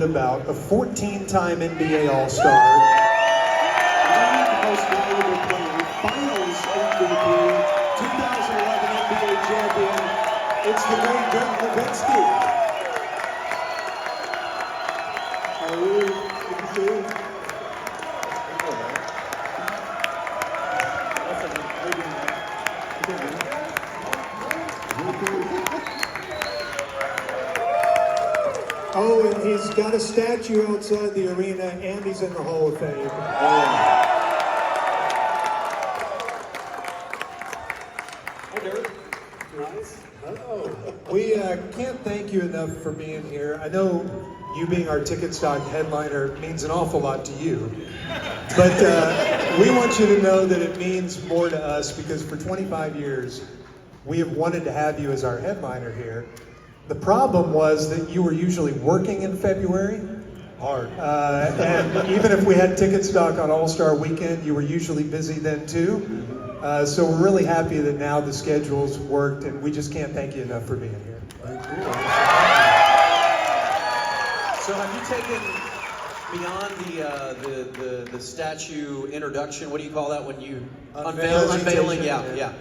About a 14-time NBA All-Star. The most valuable player, Finals MVP, 2011 NBA champion. It's the great Dirk Nowitzki. How are you? Good to see you. Oh, and he's got a statue outside the arena, and he's in the Hall of Fame. Hi, Dirk. Nice. Hello. We can't thank you enough for being here. I know you being our TicketStock headliner means an awful lot to you. But we want you to know that it means more to us because for 25 years, we have wanted to have you as our headliner here. The problem was that you were usually working in February. Hard. And even if we had TicketStock on All-Star Weekend, you were usually busy then too. So we're really happy that now the schedule's worked, and we just can't thank you enough for being here. Thank you. So have you taken beyond the statue introduction? What do you call that when you unveiling? Yeah.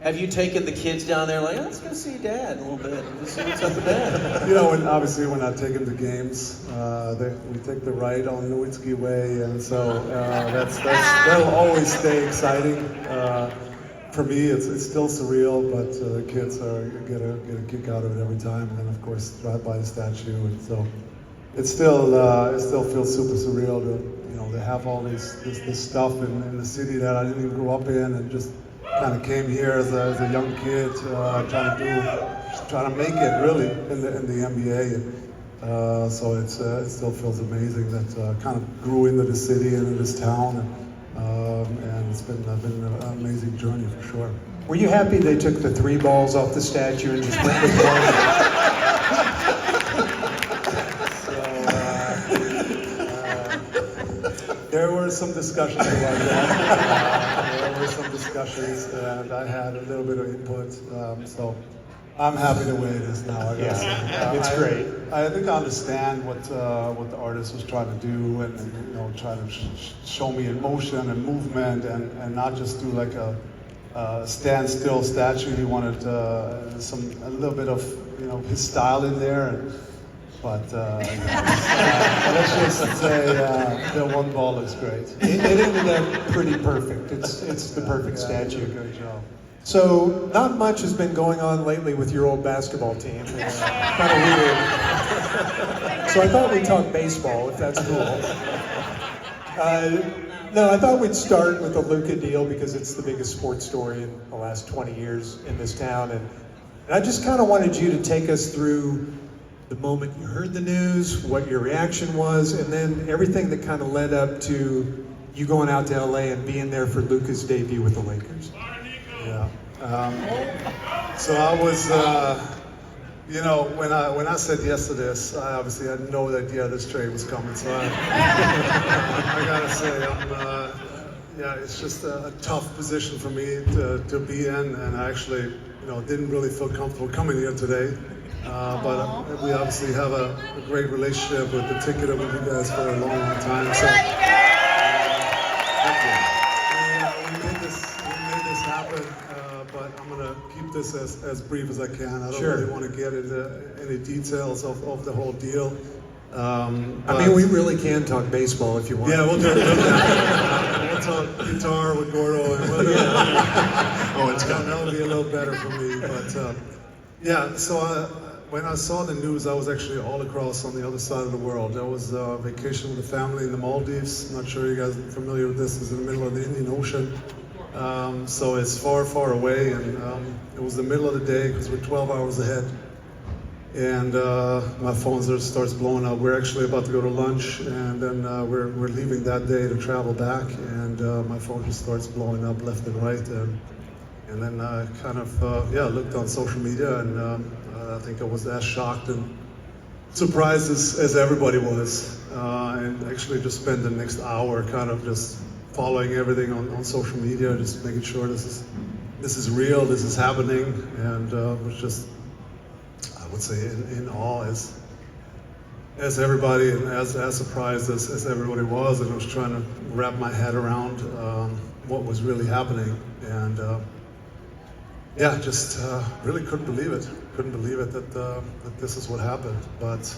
Have you taken the kids down there like, let's go see Dad a little bit and just see what's up with Dad? You know, obviously we're not taking the games. We take the ride on Nowitzki Way, and so that'll always stay exciting. For me, it's still surreal, but the kids get a kick out of it every time. And then, of course, drive by the statue, and so it still feels super surreal to have all this stuff in the city that I didn't even grow up in, and just kind of came here as a young kid, trying to make it really in the NBA. So it still feels amazing that kind of grew into the city and in this town, and it's been an amazing journey for sure. Were you happy they took the 3 balls off the statue and just went with one? There were some discussions about that. And I had a little bit of input. So I'm happy the way it is now, I guess. It's great. I think I understand what the artist was trying to do, and try to show me emotion and movement, and not just do like a standstill statue. He wanted a little bit of his style in there. But let's just say the 1 ball looks great. It ended up pretty perfect. It's the perfect statue. Great job. So not much has been going on lately with your old basketball team. It's kind of weird. So I thought we'd talk baseball, if that's cool. No, I thought we'd start with the Luka deal because it's the biggest sports story in the last 20 years in this town. And I just kind of wanted you to take us through the moment you heard the news, what your reaction was, and then everything that kind of led up to you going out to LA and being there for Luka's debut with the Lakers. Yeah. So I was, when I said yes to this, I obviously had no idea this trade was coming. So I gotta say, it's just a tough position for me to be in, and I actually, didn't really feel comfortable coming here today. But we obviously have a great relationship with the ticket with you guys for a long, long time. So we made this happen, but I'm gonna keep this as brief as I can. I don't really want to get into any details of the whole deal. I mean, we really can talk baseball if you want. Yeah, we'll do it. We'll talk guitar with Gordo, and that'll be a little better for me. But so when I saw the news, I was actually all across on the other side of the world. I was vacation with the family in the Maldives. I'm not sure you guys are familiar with this. It's in the middle of the Indian Ocean. So it's far, far away, and it was the middle of the day because we're 12 hours ahead. And my phone starts blowing up. We're actually about to go to lunch, and then we're leaving that day to travel back, and my phone just starts blowing up left and right. And then I kind of looked on social media, and I think I was as shocked and surprised as everybody was. And actually just spent the next hour kind of just following everything on social media, just making sure this is real, this is happening, and was just, I would say, in awe as everybody and as surprised as everybody was, and I was trying to wrap my head around what was really happening. And yeah, just really couldn't believe it. Couldn't believe it that this is what happened. But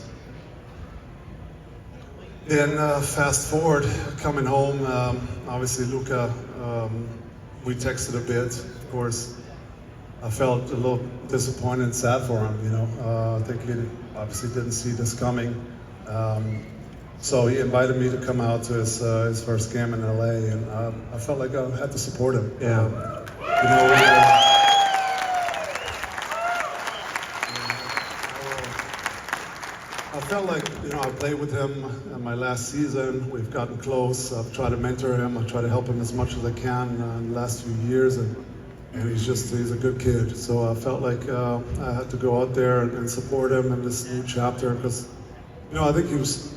then fast forward, coming home, obviously Luka, we texted a bit. Of course, I felt a little disappointed and sad for him, you know. I think he obviously didn't see this coming. So he invited me to come out to his first game in LA, and I felt like I had to support him. Yeah. You know, I felt like, you know, I played with him in my last season. We've gotten close. I've tried to mentor him. I try to help him as much as I can in the last few years, and he's a good kid. So I felt like I had to go out there and support him in this new chapter, because, you know, I think it was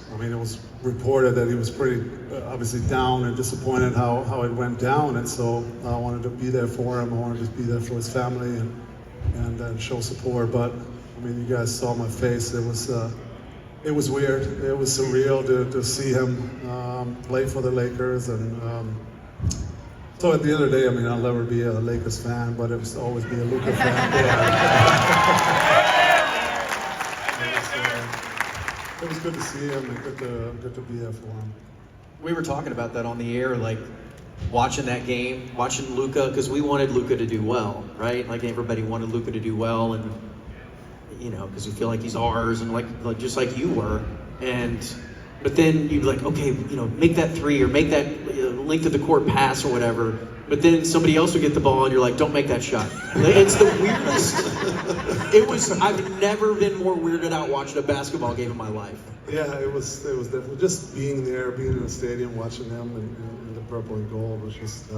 reported that he was pretty obviously down and disappointed how it went down, and so I wanted to be there for him. I wanted to be there for his family and show support. But I mean, you guys saw my face. It was weird. It was surreal to see him play for the Lakers, and so at the end of the day, I mean, I'll never be a Lakers fan, but it will always be a Luka fan. It was good to see him and good to be there for him. We were talking about that on the air, like watching that game, watching Luka, because we wanted Luka to do well, right? Like everybody wanted Luka to do well, and you know, because we feel like he's ours, and like just like you were, but then you'd be like, okay, you know, make that three or make that length of the court pass or whatever. But then somebody else would get the ball, and you're like, don't make that shot. It's the weirdest. I've never been more weirded out watching a basketball game in my life. Yeah, it was definitely just being there, being in the stadium, watching them in the purple and gold was just.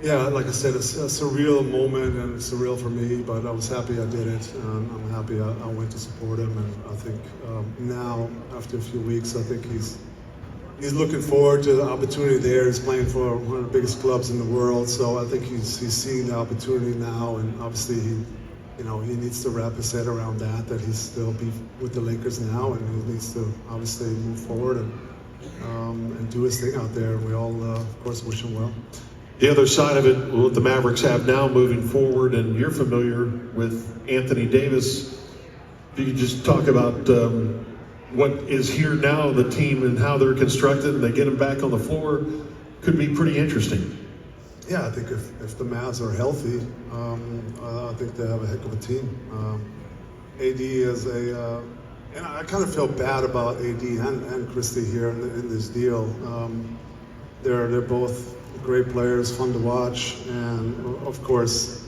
Yeah, like I said, it's a surreal moment and surreal for me, but I was happy I did it. I'm happy I went to support him, and I think now, after a few weeks, I think he's looking forward to the opportunity there. He's playing for one of the biggest clubs in the world, so I think he's seeing the opportunity now, and obviously he needs to wrap his head around that he's still be with the Lakers now, and he needs to obviously move forward and do his thing out there. And we all, of course, wish him well. The other side of it, what the Mavericks have now moving forward, and you're familiar with Anthony Davis. If you could just talk about what is here now, the team and how they're constructed, and they get him back on the floor, could be pretty interesting. Yeah, I think if the Mavs are healthy, I think they have a heck of a team. AD is and I kind of feel bad about AD and Christie here in this deal. They're both great players, fun to watch, and of course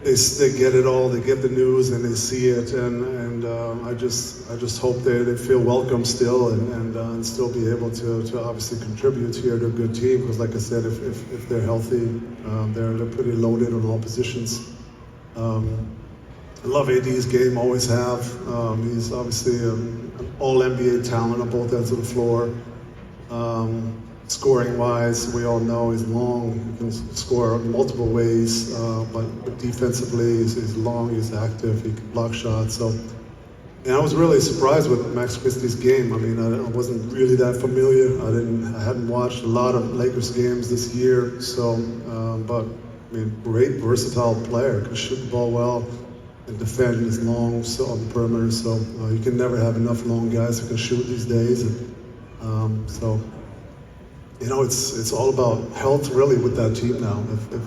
they get it all. They get the news and they see it, and I just hope they feel welcome still and still be able to obviously contribute here to a good team. Because like I said, if they're healthy, they're pretty loaded on all positions. I love AD's game, always have. He's obviously an all-NBA talent on both ends of the floor. Scoring-wise, we all know he's long. He can score multiple ways, but defensively, he's long, he's active, he can block shots. So, and I was really surprised with Max Christie's game. I mean, I wasn't really that familiar. I hadn't watched a lot of Lakers games this year. So, but I mean, great versatile player. Can shoot the ball well and defend. He's long, so on the perimeter. So you can never have enough long guys who can shoot these days. And, so. You know, it's all about health, really, with that team now. If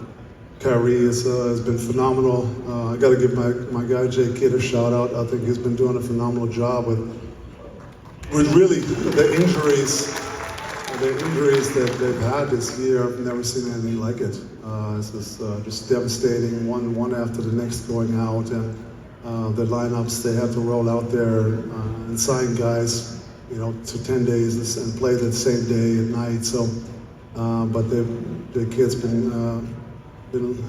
Kyrie has been phenomenal. I got to give my guy Jay Kidd a shout out. I think he's been doing a phenomenal job with really the injuries that they've had this year. I've never seen anything like it. It's just devastating, one after the next going out, and the lineups they have to roll out there and sign guys, you know, to 10 days and play the same day at night. So, but the kids been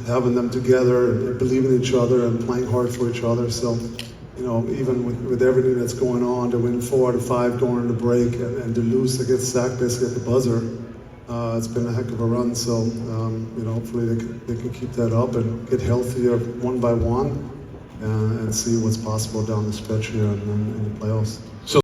having them together and believing in each other and playing hard for each other. So, you know, even with everything that's going on, to win 4 out of 5 going into break and to lose against Zach basically at the buzzer, it's been a heck of a run. So, you know, hopefully they can keep that up and get healthier one by one and see what's possible down the stretch here in the playoffs.